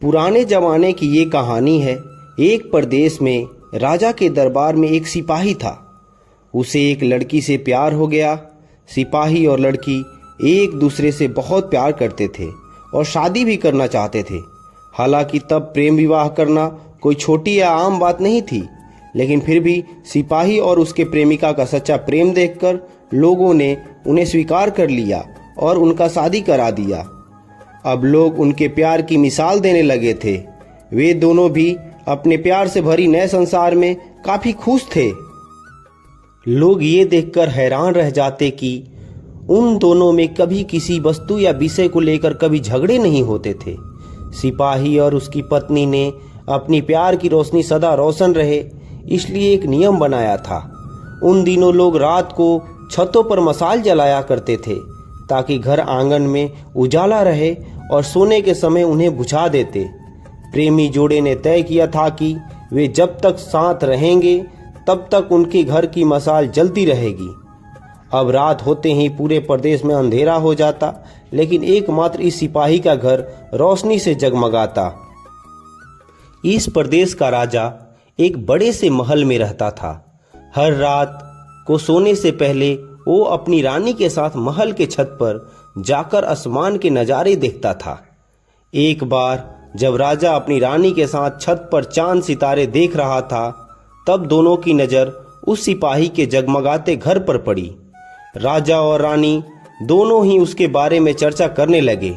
पुराने जमाने की ये कहानी है। एक प्रदेश में राजा के दरबार में एक सिपाही था। उसे एक लड़की से प्यार हो गया। सिपाही और लड़की एक दूसरे से बहुत प्यार करते थे और शादी भी करना चाहते थे। हालांकि तब प्रेम विवाह करना कोई छोटी या आम बात नहीं थी, लेकिन फिर भी सिपाही और उसके प्रेमिका का सच्चा प्रेम देखकर लोगों ने उन्हें स्वीकार कर लिया और उनका शादी करा दिया। अब लोग उनके प्यार की मिसाल देने लगे थे। वे दोनों भी अपने प्यार से भरी नए संसार में काफी खुश थे। लोग ये देखकर हैरान रह जाते कि उन दोनों में कभी किसी वस्तु या विषय को लेकर कभी झगड़े नहीं होते थे। सिपाही और उसकी पत्नी ने अपनी प्यार की रोशनी सदा रोशन रहे, इसलिए एक नियम बनाया था। उन दिनों लोग रात को छतों पर मशाल जलाया करते थे ताकि घर आंगन में उजाला रहे और सोने के समय उन्हें बुझा देते। प्रेमी जोड़े ने तय किया था कि वे जब तक साथ रहेंगे तब तक उनके घर की मशाल जलती रहेगी। अब रात होते ही पूरे प्रदेश में अंधेरा हो जाता, लेकिन एकमात्र इस सिपाही का घर रोशनी से जगमगाता। इस प्रदेश का राजा एक बड़े से महल में रहता था। हर रात को सोने से पहले वो अपनी रानी के साथ महल के छत पर जाकर आसमान के नज़ारे देखता था। एक बार जब राजा अपनी रानी के साथ छत पर चांद सितारे देख रहा था, तब दोनों की नज़र उस सिपाही के जगमगाते घर पर पड़ी। राजा और रानी दोनों ही उसके बारे में चर्चा करने लगे।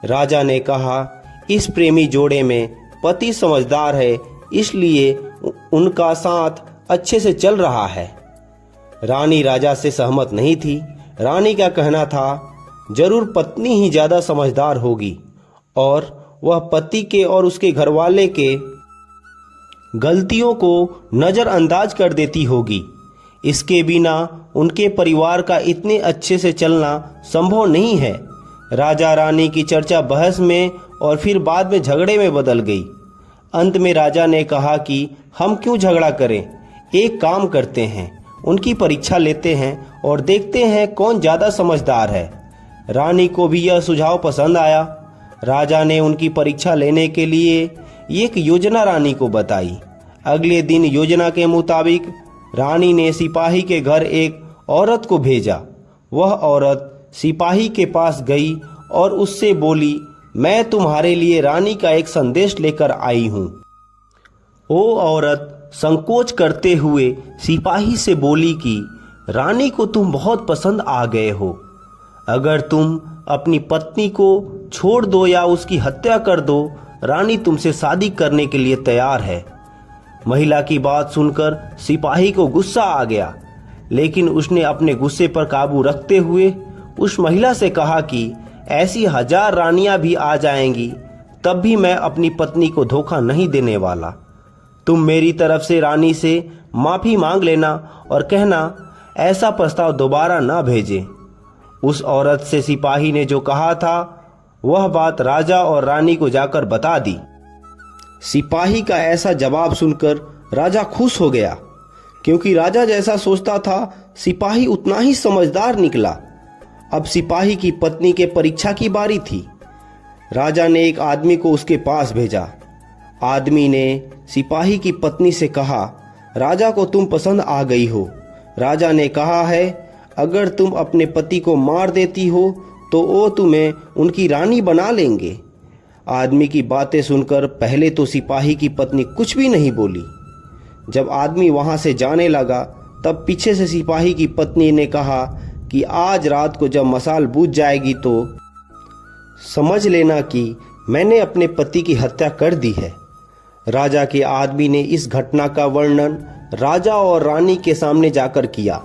राजा ने कहा, इस प्रेमी जोड़े में पति समझदार है, इसलिए उनका साथ अच्छे से चल रहा है। रानी राजा से सहमत नहीं थी। रानी का कहना था, जरूर पत्नी ही ज्यादा समझदार होगी और वह पति के और उसके घरवाले के गलतियों को नजरअंदाज कर देती होगी। इसके बिना उनके परिवार का इतने अच्छे से चलना संभव नहीं है। राजा रानी की चर्चा बहस में और फिर बाद में झगड़े में बदल गई। अंत में राजा ने कहा कि हम क्यों झगड़ा करें, एक काम करते हैं, उनकी परीक्षा लेते हैं और देखते हैं कौन ज्यादा समझदार है। रानी को भी यह सुझाव पसंद आया। राजा ने उनकी परीक्षा लेने के लिए एक योजना रानी को बताई। अगले दिन योजना के मुताबिक रानी ने सिपाही के घर एक औरत को भेजा। वह औरत सिपाही के पास गई और उससे बोली, मैं तुम्हारे लिए रानी का एक संदेश लेकर आई हूँ। वो औरत संकोच करते हुए सिपाही से बोली कि रानी को तुम बहुत पसंद आ गए हो। अगर तुम अपनी पत्नी को छोड़ दो या उसकी हत्या कर दो, रानी तुमसे शादी करने के लिए तैयार है। महिला की बात सुनकर सिपाही को गुस्सा आ गया, लेकिन उसने अपने गुस्से पर काबू रखते हुए उस महिला से कहा कि ऐसी 1000 रानियां भी आ जाएंगी, तब भी मैं अपनी पत्नी को धोखा नहीं देने वाला। तुम मेरी तरफ से रानी से माफी मांग लेना और कहना ऐसा प्रस्ताव दोबारा ना भेजे। उस औरत से सिपाही ने जो कहा था वह बात राजा और रानी को जाकर बता दी। सिपाही का ऐसा जवाब सुनकर राजा खुश हो गया, क्योंकि राजा जैसा सोचता था सिपाही उतना ही समझदार निकला। अब सिपाही की पत्नी के परीक्षा की बारी थी। राजा ने एक आदमी को उसके पास भेजा। आदमी ने सिपाही की पत्नी से कहा, राजा को तुम पसंद आ गई हो। राजा ने कहा है, अगर तुम अपने पति को मार देती हो तो वो तुम्हें उनकी रानी बना लेंगे। आदमी की बातें सुनकर पहले तो सिपाही की पत्नी कुछ भी नहीं बोली। जब आदमी वहां से जाने लगा, तब पीछे से सिपाही की पत्नी ने कहा कि आज रात को जब मशाल बुझ जाएगी तो समझ लेना कि मैंने अपने पति की हत्या कर दी है। राजा के आदमी ने इस घटना का वर्णन राजा और रानी के सामने जाकर किया।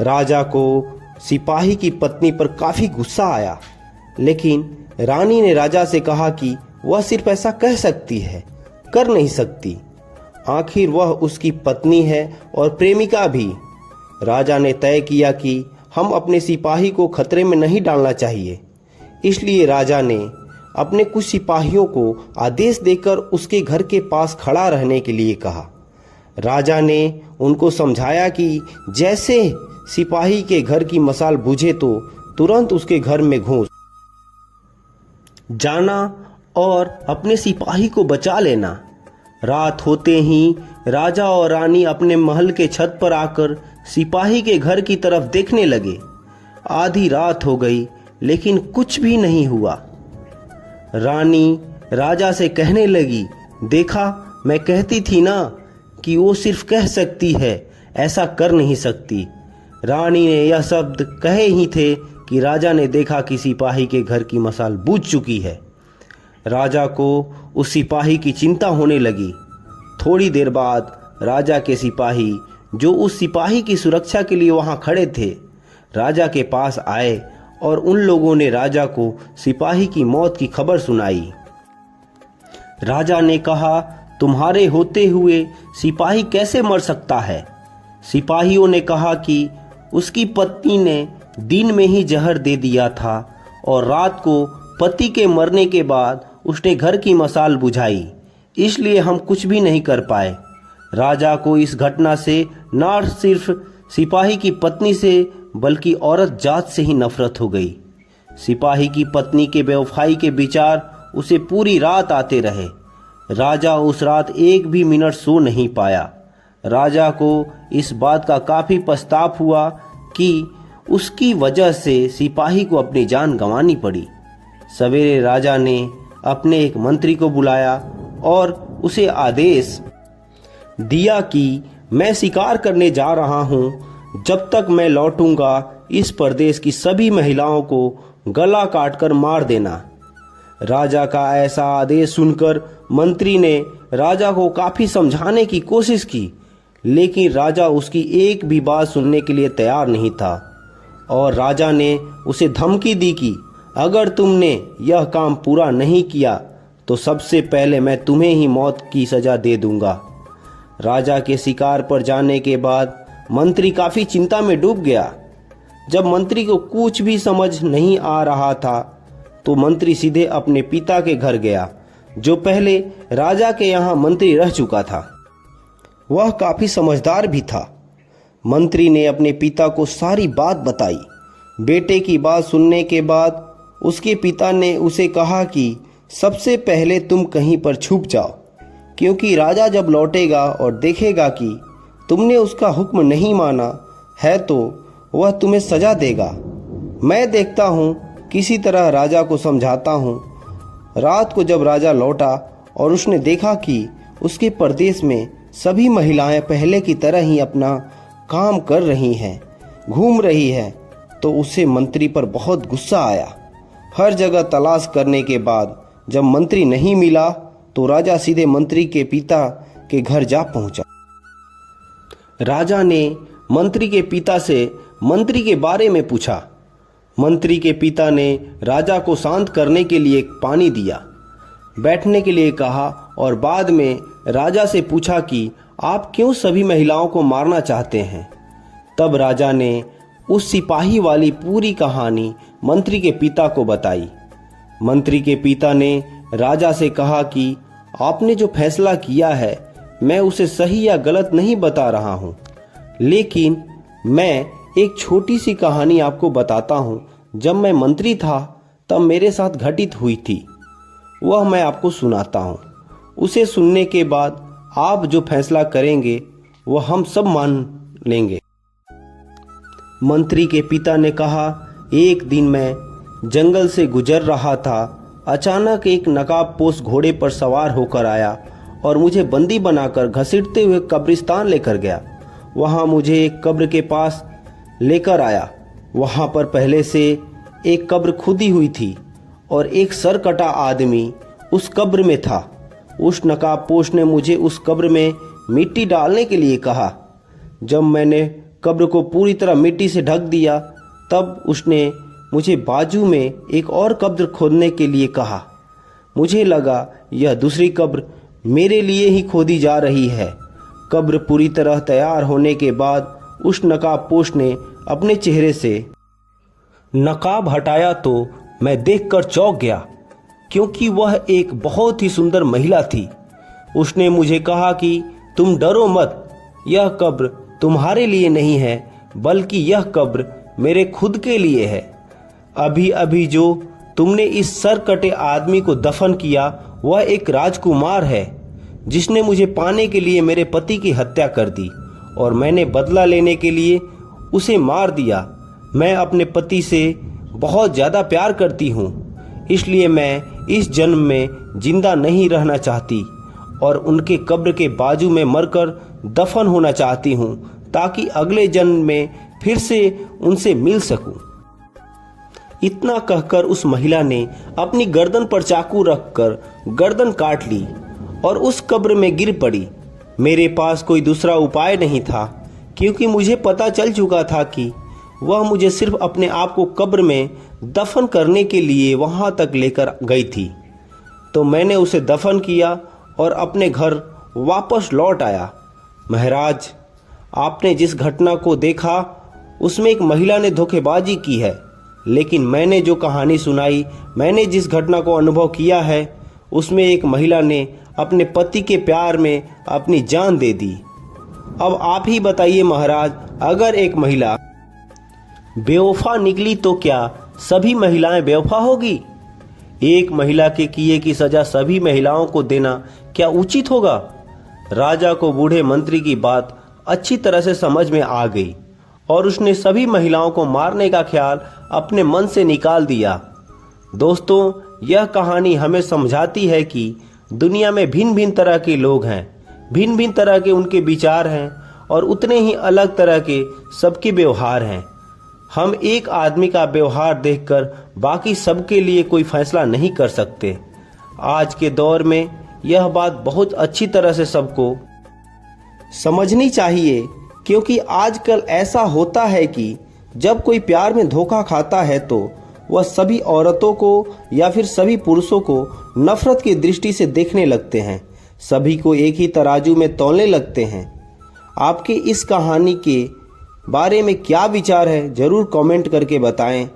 राजा को सिपाही की पत्नी पर काफी गुस्सा आया, लेकिन रानी ने राजा से कहा कि वह सिर्फ ऐसा कह सकती है, कर नहीं सकती। आखिर वह उसकी पत्नी है और प्रेमिका भी। राजा ने तय किया कि हम अपने सिपाही को खतरे में नहीं डालना चाहिए। इसलिए राजा ने अपने कुछ सिपाहियों को आदेश देकर उसके घर के पास खड़ा रहने के लिए कहा। राजा ने उनको समझाया कि जैसे सिपाही के घर की मशाल बुझे तो तुरंत उसके घर में घुस जाना और अपने सिपाही को बचा लेना। रात होते ही राजा और रानी अपने महल के छत पर आकर सिपाही के घर की तरफ देखने लगे। आधी रात हो गई लेकिन कुछ भी नहीं हुआ। रानी राजा से कहने लगी, देखा, मैं कहती थी ना कि वो सिर्फ कह सकती है, ऐसा कर नहीं सकती। रानी ने यह शब्द कहे ही थे कि राजा ने देखा कि सिपाही के घर की मशाल बुझ चुकी है। राजा को उस सिपाही की चिंता होने लगी। थोड़ी देर बाद राजा के सिपाही, जो उस सिपाही की सुरक्षा के लिए वहां खड़े थे, राजा के पास आए और उन लोगों ने राजा को सिपाही की मौत की खबर सुनाई। राजा ने कहा, तुम्हारे होते हुए सिपाही कैसे मर सकता है? सिपाहियों ने कहा कि उसकी पत्नी ने दिन में ही जहर दे दिया था और रात को पति के मरने के बाद उसने घर की मशाल बुझाई, इसलिए हम कुछ भी नहीं कर पाए। राजा को इस घटना से न सिर्फ सिपाही की पत्नी से बल्कि औरत जात से ही नफरत हो गई। सिपाही की पत्नी के बेवफाई के विचार उसे पूरी रात आते रहे। राजा उस रात एक भी मिनट सो नहीं पाया। राजा को इस बात का काफी पछतावा हुआ कि उसकी वजह से सिपाही को अपनी जान गंवानी पड़ी। सवेरे राजा ने अपने एक मंत्री को बुलाया और उसे आदेश दिया कि मैं शिकार करने जा रहा हूं, जब तक मैं लौटूंगा इस प्रदेश की सभी महिलाओं को गला काटकर मार देना। राजा का ऐसा आदेश सुनकर मंत्री ने राजा को काफी समझाने की कोशिश की, लेकिन राजा उसकी एक भी बात सुनने के लिए तैयार नहीं था और राजा ने उसे धमकी दी कि अगर तुमने यह काम पूरा नहीं किया तो सबसे पहले मैं तुम्हें ही मौत की सजा दे दूंगा। राजा के शिकार पर जाने के बाद मंत्री काफी चिंता में डूब गया। जब मंत्री को कुछ भी समझ नहीं आ रहा था तो मंत्री सीधे अपने पिता के घर गया, जो पहले राजा के यहाँ मंत्री रह चुका था। वह काफी समझदार भी था। मंत्री ने अपने पिता को सारी बात बताई। बेटे की बात सुनने के बाद उसके पिता ने उसे कहा कि सबसे पहले तुम कहीं पर छुप जाओ, क्योंकि राजा जब लौटेगा और देखेगा कि तुमने उसका हुक्म नहीं माना है तो वह तुम्हें सजा देगा। मैं देखता हूँ किसी तरह राजा को समझाता हूँ। रात को जब राजा लौटा और उसने देखा कि उसके प्रदेश में सभी महिलाएं पहले की तरह ही अपना काम कर रही हैं, घूम रही हैं, तो उसे मंत्री पर बहुत गुस्सा आया। हर जगह तलाश करने के बाद जब मंत्री नहीं मिला तो राजा सीधे मंत्री के पिता के घर जा पहुंचा। राजा ने मंत्री के पिता से मंत्री के बारे में पूछा। मंत्री के पिता ने राजा को शांत करने के लिए पानी दिया, बैठने के लिए कहा और बाद में राजा से पूछा कि आप क्यों सभी महिलाओं को मारना चाहते हैं। तब राजा ने उस सिपाही वाली पूरी कहानी मंत्री के पिता को बताई। मंत्री के पिता ने राजा से कहा कि आपने जो फैसला किया है मैं उसे सही या गलत नहीं बता रहा हूँ, लेकिन मैं एक छोटी सी कहानी आपको बताता हूँ। जब मैं मंत्री था तब मेरे साथ घटित हुई थी, वह मैं आपको सुनाता हूँ। उसे सुनने के बाद आप जो फैसला करेंगे वह हम सब मान लेंगे। मंत्री के पिता ने कहा, एक दिन मैं जंगल से गुजर रहा था। अचानक एक नकाबपोश घोड़े पर सवार होकर आया और मुझे बंदी बनाकर घसीटते हुए कब्रिस्तान लेकर गया। वहां मुझे एक कब्र के पास लेकर आया। वहां पर पहले से एक कब्र खुदी हुई थी और एक सर कटा आदमी उस कब्र में था। उस नकाबपोश ने मुझे उस कब्र में मिट्टी डालने के लिए कहा। जब मैंने कब्र को पूरी तरह मिट्टी से ढक दिया तब उसने मुझे बाजू में एक और कब्र खोदने के लिए कहा। मुझे लगा यह दूसरी कब्र मेरे लिए ही खोदी जा रही है। कब्र पूरी तरह तैयार होने के बाद उस नकाबपोश ने अपने चेहरे से नकाब हटाया तो मैं देखकर चौंक गया, क्योंकि वह एक बहुत ही सुंदर महिला थी। उसने मुझे कहा कि तुम डरो मत, यह कब्र तुम्हारे लिए नहीं है बल्कि यह कब्र मेरे खुद के लिए है। अभी अभी जो तुमने इस सर कटे आदमी को दफन किया, वह एक राजकुमार है जिसने मुझे पाने के लिए मेरे पति की हत्या कर दी और मैंने बदला लेने के लिए उसे मार दिया। मैं अपने पति से बहुत ज़्यादा प्यार करती हूँ, इसलिए मैं इस जन्म में जिंदा नहीं रहना चाहती और उनके कब्र के बाजू में मरकर दफन होना चाहती हूँ ताकि अगले जन्म में फिर से उनसे मिल सकूं। इतना कहकर उस महिला ने अपनी गर्दन पर चाकू रखकर गर्दन काट ली और उस कब्र में गिर पड़ी। मेरे पास कोई दूसरा उपाय नहीं था क्योंकि मुझे पता चल चुका था कि वह मुझे सिर्फ अपने आप को कब्र में दफन करने के लिए वहां तक लेकर गई थी। तो मैंने उसे दफन किया और अपने घर वापस लौट आया। महाराज, आपने जिस घटना को देखा उसमें एक महिला ने धोखेबाजी की है, लेकिन मैंने जो कहानी सुनाई, मैंने जिस घटना को अनुभव किया है, उसमें एक महिला ने अपने पति के प्यार में अपनी जान दे दी। अब आप ही बताइए महाराज, अगर एक महिला बेवफा निकली तो क्या सभी महिलाएं बेवफा होगी? एक महिला के किए की सजा सभी महिलाओं को देना क्या उचित होगा? राजा को बूढ़े मंत्री की बात अच्छी तरह से समझ में आ गई और उसने सभी महिलाओं को मारने का ख्याल अपने मन से निकाल दिया। दोस्तों, यह कहानी हमें समझाती है कि दुनिया में भिन्न भिन्न तरह के लोग हैं, भिन्न भिन्न तरह के उनके विचार हैं और उतने ही अलग तरह के सबके व्यवहार हैं। हम एक आदमी का व्यवहार देखकर बाकी सबके लिए कोई फैसला नहीं कर सकते। आज के दौर में यह बात बहुत अच्छी तरह से सबको समझनी चाहिए, क्योंकि आजकल ऐसा होता है कि जब कोई प्यार में धोखा खाता है तो वह सभी औरतों को या फिर सभी पुरुषों को नफरत की दृष्टि से देखने लगते हैं, सभी को एक ही तराजू में तौलने लगते हैं। आपके इस कहानी के बारे में क्या विचार है, ज़रूर कमेंट करके बताएं।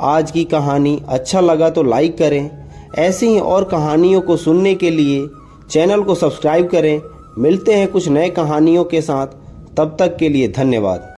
आज की कहानी अच्छा लगा तो लाइक करें। ऐसी ही और कहानियों को सुनने के लिए चैनल को सब्सक्राइब करें। मिलते हैं कुछ नए कहानियों के साथ, तब तक के लिए धन्यवाद।